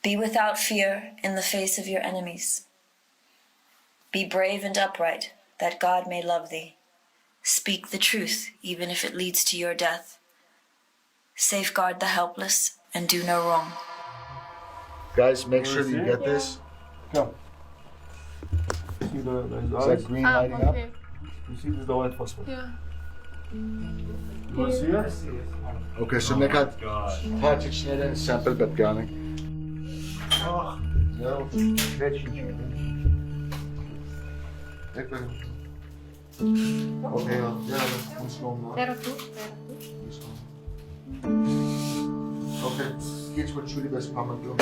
Be without fear in the face of your enemies. Be brave and upright, that God may love thee. Speak the truth, even if it leads to your death. Safeguard the helpless and do no wrong. Guys, make sure that you get this. Come. See the Is that green lighting up? You see this is the white phosphorus. Yeah. You want to see it? Okay, so Nick had Patrick Schneider and sample bedganing. Ah, ja, okay, ja, dat moet gewoon. Okay, geht's mit Julie best paar Mal durch.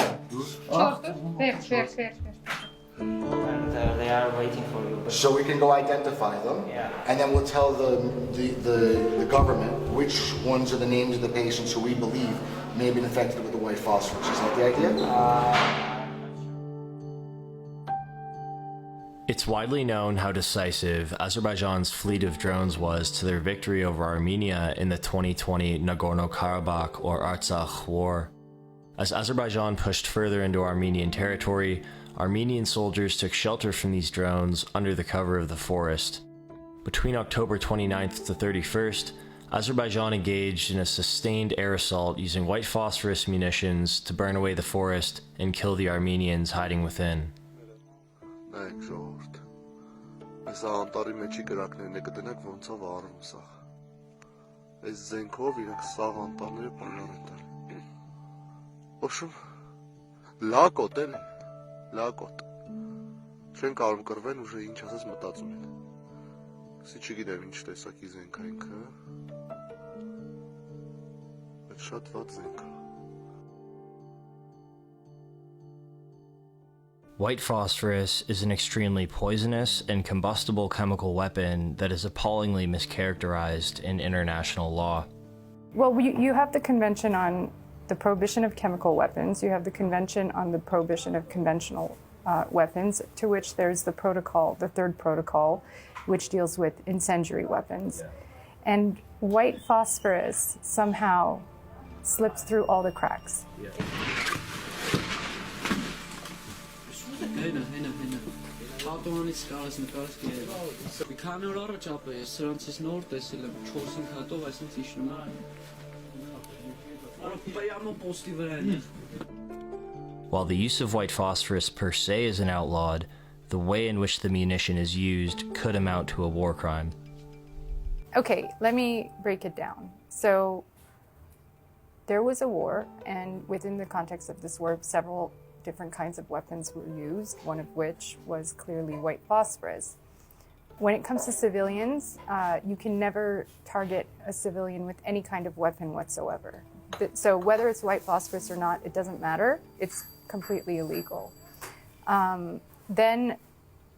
They are waiting for you. But So we can go identify them, Yeah. and then we'll tell the government which ones are the names of the patients who we believe may have been infected with the white phosphorus. Is that the idea? It's widely known how decisive Azerbaijan's fleet of drones was to their victory over Armenia in the 2020 Nagorno-Karabakh or Artsakh war. As Azerbaijan pushed further into Armenian territory, Armenian soldiers took shelter from these drones under the cover of the forest. Between October 29th to 31st, Azerbaijan engaged in a sustained air assault using white phosphorus munitions to burn away the forest and kill the Armenians hiding within. Նայեք ժողովուրդ, այս անտարի մեջի կրակներն է կդնեք ոնց ով արում սաղ, այս զենքով իրենք սաղ անտարները պարար են տալ, ոչում, լակոտ են, լակոտ, չեն կարում կրվեն ուժը ինչ ասած մտածում են, սի չգիտեմ ինչ տեսակի զենք է ինքը, բայց շատ վատ զենք է. White phosphorus is an extremely poisonous and combustible chemical weapon that is appallingly mischaracterized in international law. Well, you have the Convention on the Prohibition of Chemical Weapons, you have the Convention on the Prohibition of Conventional Weapons, to which there's the protocol, the third protocol, which deals with incendiary weapons. And white phosphorus somehow slips through all the cracks. While the use of white phosphorus per se isn't outlawed, the way in which the munition is used could amount to a war crime. Okay, let me break it down. So there was a war, and within the context of this war, several different kinds of weapons were used, one of which was clearly white phosphorus. When it comes to civilians, you can never target a civilian with any kind of weapon whatsoever. So whether it's white phosphorus or not, it doesn't matter. It's completely illegal. Then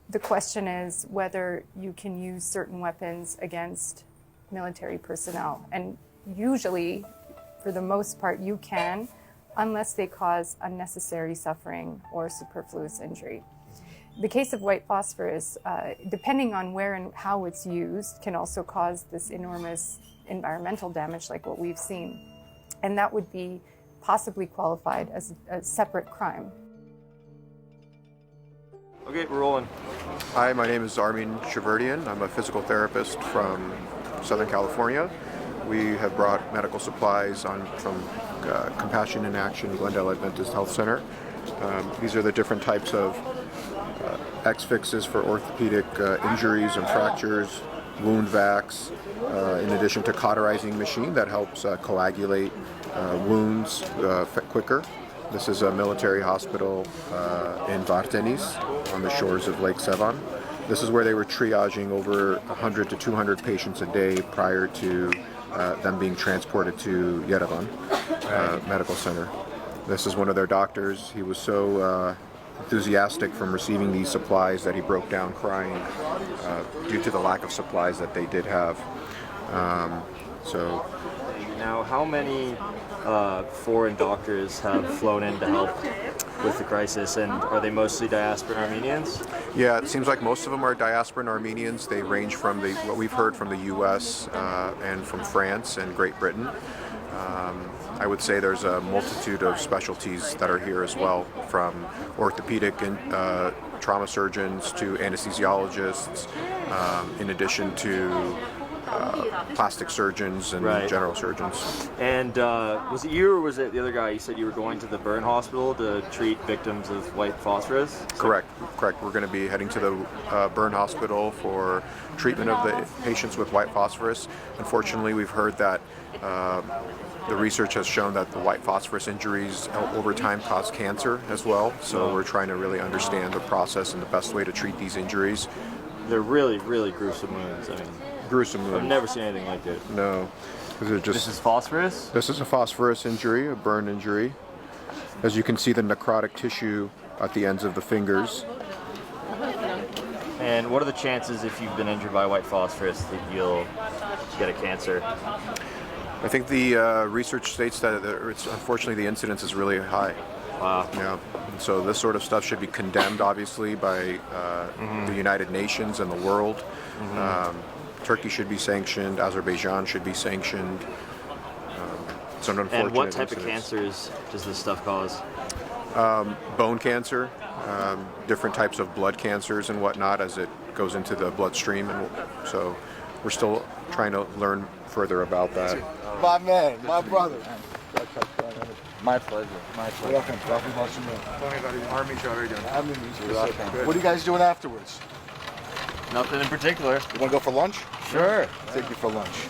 the question is whether you can use certain weapons against military personnel. And usually, for the most part, you can, unless they cause unnecessary suffering or superfluous injury. The case of white phosphorus, depending on where and how it's used, can also cause this enormous environmental damage like what we've seen. And that would be possibly qualified as a separate crime. Okay, we're rolling. Hi, my name is Armin Shaverdian. I'm a physical therapist from Southern California. We have brought medical supplies from Compassion in Action Glendale Adventist Health Center. These are the different types of X-fixes for orthopedic injuries and fractures, wound vacs, in addition to cauterizing machine that helps coagulate wounds quicker. This is a military hospital in Vardenis on the shores of Lake Sevan. This is where they were triaging over 100 to 200 patients a day prior to them being transported to Yerevan Medical Center. This is one of their doctors. He was so enthusiastic from receiving these supplies that he broke down crying due to the lack of supplies that they did have. Now, how many foreign doctors have flown in to help with the crisis, and are they mostly diasporan Armenians? Yeah, it seems like most of them are diasporan Armenians. They range from what we've heard from the U.S. And from France and Great Britain. I would say there's a multitude of specialties that are here as well, from orthopedic and trauma surgeons to anesthesiologists, in addition to plastic surgeons and general surgeons. And was it you or was it the other guy? You said you were going to the burn hospital to treat victims of white phosphorus? Correct. We're going to be heading to the burn hospital for treatment of the patients with white phosphorus. Unfortunately, we've heard that the research has shown that the white phosphorus injuries over time cause cancer as well. So we're trying to really understand the process and the best way to treat these injuries. They're really, really gruesome wounds. I mean, gruesome wounds. I've never seen anything like it. No. This is phosphorus? This is a phosphorus injury, a burn injury. As you can see, the necrotic tissue at the ends of the fingers. And what are the chances, if you've been injured by white phosphorus, that you'll get a cancer? I think the research states that unfortunately the incidence is really high. Wow. Yeah. So this sort of stuff should be condemned, obviously, by the United Nations and the world. Turkey should be sanctioned. Azerbaijan should be sanctioned. It's an unfortunate And what type incidence. of cancers does this stuff cause? Bone cancer, different types of blood cancers and whatnot as it goes into the bloodstream. And so we're still trying to learn further about that. My man, my brother. My pleasure. My pleasure. What are you guys doing afterwards? Nothing in particular. You want to go for lunch? Sure. Take you for lunch.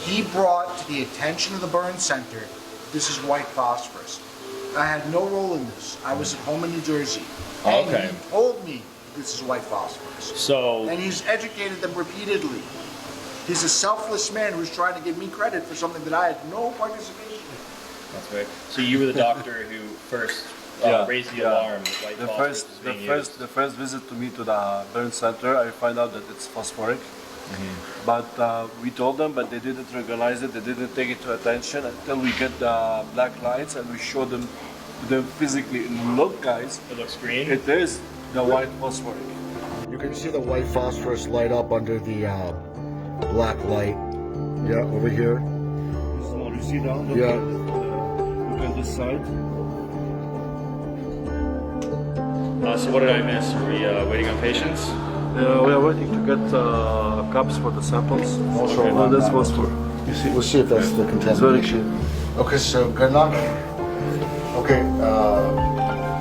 He brought to the attention of the burn center, this is white phosphorus. I had no role in this. I was at home in New Jersey. Okay. And he told me this is white phosphorus. So, And he's educated them repeatedly. He's a selfless man who's trying to give me credit for something that I had no participation in. that's right. So you were the doctor who first raised the alarm that white phosphorus was being used. The first visit to me to the burn center, I find out that it's phosphoric. But we told them, but they didn't recognize it. They didn't take it to attention until we get the black lights and we show them physically. Look, guys, It looks green. it is the white phosphoric. You can see the white phosphorus light up under the black light. Yeah, over here. So you see down? Yeah. Look at this side. So what did I miss? Are we waiting on patients? We are waiting to get cups for the samples. Also, Oh, that's phosphor. You see, we'll see if that's the It's very contamination. Okay, so good luck. Okay,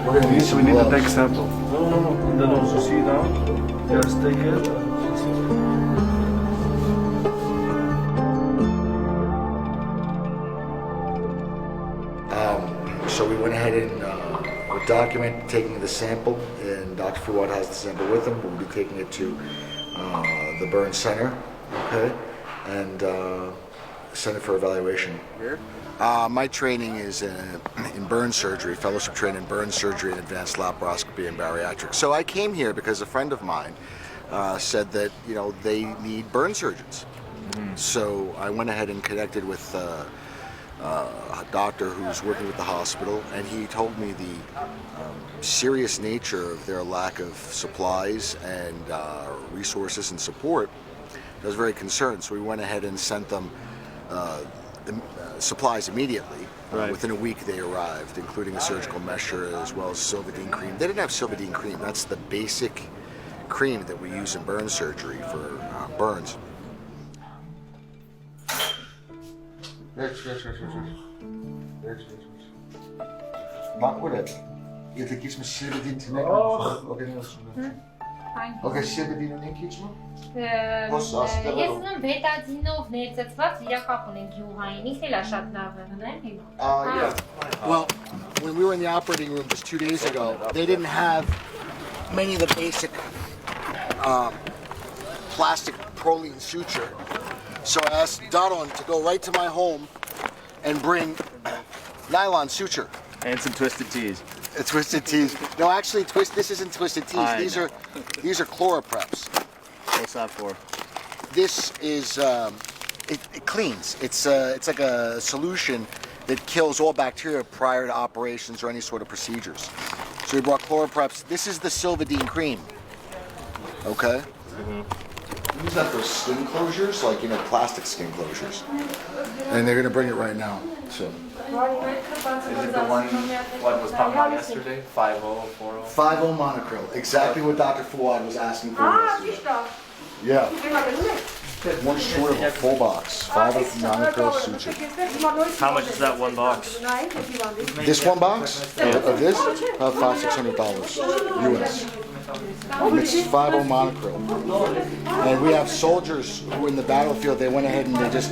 we're gonna need some We need to gloves. take sample. No. In the nose, you see now? Just take it. So we went ahead and we document taking the sample, and Dr. Fuad has the sample with him. We'll be taking it to the burn center, okay, and send it for evaluation. Here? My training is in burn surgery, fellowship training in burn surgery and advanced laparoscopy and bariatrics. So I came here because a friend of mine said that, you know, they need burn surgeons. So I went ahead and connected with a doctor who's working with the hospital, and he told me the serious nature of their lack of supplies and resources and support. I was very concerned, so we went ahead and sent them supplies immediately. Within a week they arrived, including a surgical mesher as well as Silvadene cream. They didn't have Silvadene cream. That's the basic cream that we use in burn surgery for burns. Jesteś mi Silvadene tonight? Okay, Silvadene and Inkitsma? Ես ուզում բետադինով ներծծված իրակապ ունենք գյուղային, ինքն էլ է շատ լավ է։ Yeah. Well, when we were in the operating room just 2 days ago, they didn't have many of the basic plastic proline suture. So I asked Donald to go right to my home and bring nylon suture. And some twisted tees. Twisted tees. No, actually, this isn't twisted tees. These are chloropreps. What's that for? This is it cleans. It's like a solution that kills all bacteria prior to operations or any sort of procedures. So we brought chloropreps. This is the Silvadene cream. Okay. use that for skin closures, like, plastic skin closures. And they're going to bring it right now. So. Is it the one was talking about yesterday? 5040? 50 monocryl. Exactly what Dr. Fouad was asking for yesterday. Yeah. One short of a full box. 50 monocryl suture. How much is that one box? This one box of this, about $500-$600 US. And it's 50 monocryl. And we have soldiers who in the battlefield, they went ahead and they just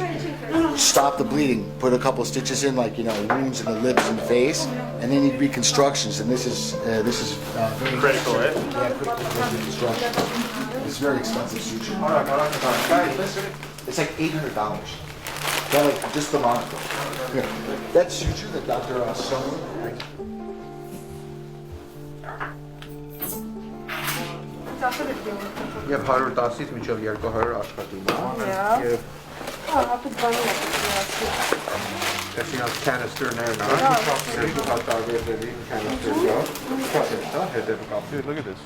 stopped the bleeding, put a couple of stitches in, like, wounds in the lips and the face, and they need reconstructions. And this is very critical, right? Yeah, critical reconstruction. It's very expensive suture. It's like $800. That, like, just the monocryl. Yeah. That suture that Dr. Stone. Եվ 110-ից մինչև 200 աշխատում է։ Տեսինակ canister-ներն է։ Look at this.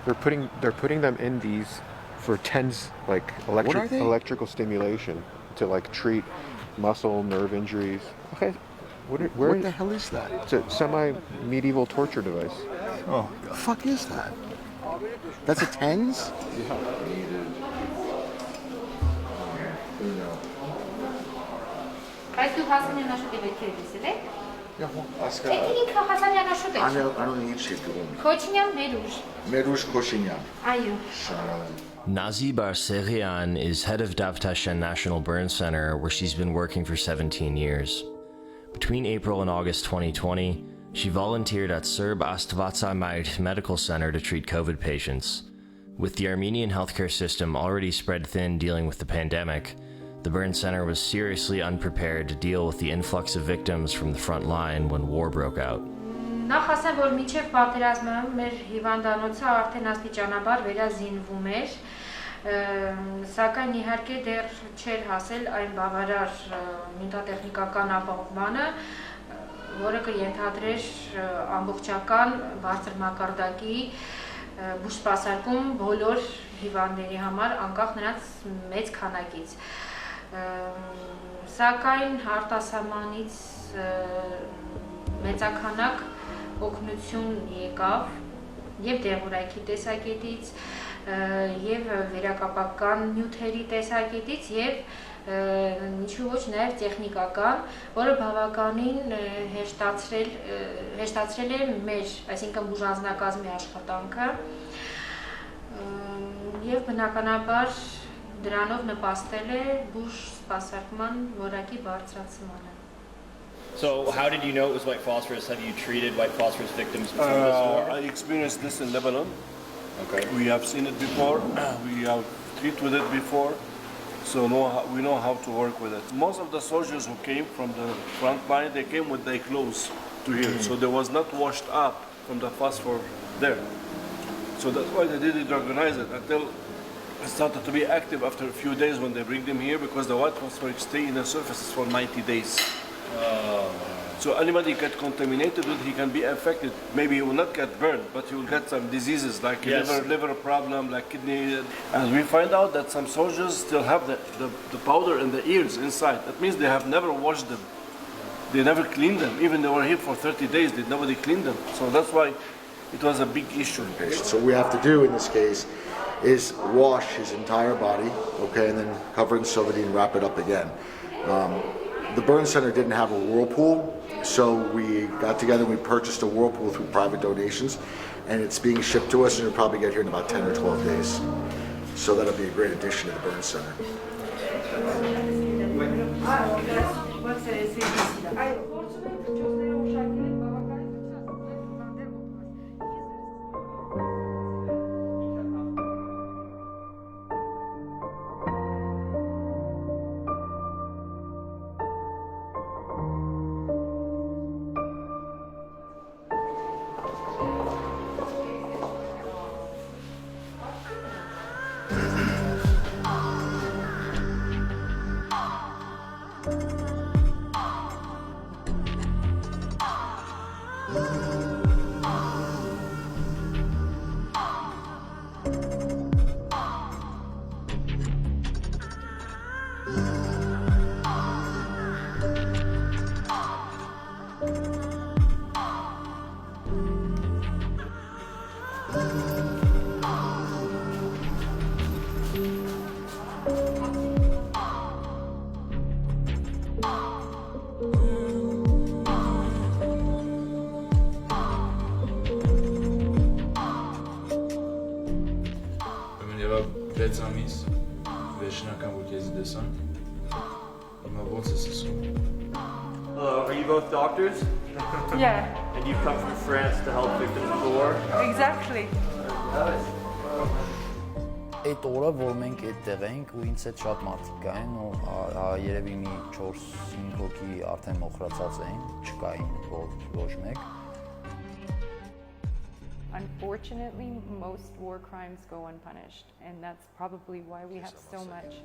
They're putting them in these for TENS, like electrical stimulation to, like, treat muscle nerve injuries. Okay. What the hell is that? It's a semi-medieval torture device. Oh, the fuck is that? That's a TENS? Բայց դու հասանյանը պետք է դեսել է։ Ինքը հասանյանը շուտ է։ I don't need shit to them. Քոչինյան Մերուժ։ Merush Koshinyan. Այո։ Nazi Barserian is head of Davtashen National Burn Center, where she's been working for 17 years. Between April and August 2020, she volunteered at Serb Astvatsa Mait Medical Center to treat COVID patients. With the Armenian healthcare system already spread thin dealing with the pandemic, the burn center was seriously unprepared to deal with the influx of victims from the front line when war broke out. Նախ ասեմ, որ մինչև պատերազմը մեր հիվանդանոցը արդեն աստիճանաբար վերազինվում էր, սակայն իհարկե դեռ չէր հասել այն բավարար նյութատեխնիկական ապահովմանը, որը կենթադրեր ամբողջական բարձր մակարդակի բուժսպասարկում բոլոր հիվանդների համար, անկախ նրանց մեծ քանակից։ Սակայն արտասահմանից մեծականակ օգնություն եկավ եւ դեղորայքի տեսակետից եւ վերակապական նյութերի տեսակետից եւ ինչու ոչ նաեւ տեխնիկական, որը բավականին հեշտացրել է մեր, այսինքն բուժանձնակազմի աշխատանքը եւ բնականաբար դրանով նպաստել է բուժ սպասարկման որակի բարձրացմանը։ So, how did you know it was white phosphorus? Have you treated white phosphorus victims before this war? I experienced this in Lebanon. Okay. We have seen it before. We have treated with it before. So we know how to work with it. Most of the soldiers who came from the front line, they came with their clothes to here. So they was not washed up from the phosphor there. So that's why they didn't organize it until it started to be active after a few days when they bring them here, because the white phosphorus stay in the surfaces for 90 days. So anybody get contaminated with, he can be affected. Maybe he will not get burned, but he will get some diseases like liver problem, like kidney. And we find out that some soldiers still have the powder in the ears inside. That means they have never washed them. They never cleaned them. Even they were here for 30 days, nobody cleaned them. So that's why it was a big issue. So what we have to do in this case is wash his entire body, okay, and then cover it in Sovadi and wrap it up again. The burn center didn't have a whirlpool, so we got together and we purchased a whirlpool through private donations, and it's being shipped to us, and it'll probably get here in about 10 or 12 days. So that'll be a great addition to the burn center. 6 ամիս վերջնական ոտիեզի դեսան։ Հիմա ոնց ես ասում։ Hello, are you both doctors? Yeah, And you've come from France to help victims of the war? exactly. Այդ օրը, որ մենք այդտեղ էինք ու ինձ հետ շատ մարդիկ կային ու երևի մի 4-5 հոգի արդեն մոխրացած էին, չկային ոչ մեկ։ Unfortunately, most war crimes go unpunished, and that's probably why we have so much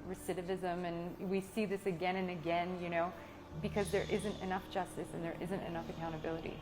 recidivism, and we see this again and again, you know, because there isn't enough justice and there isn't enough accountability.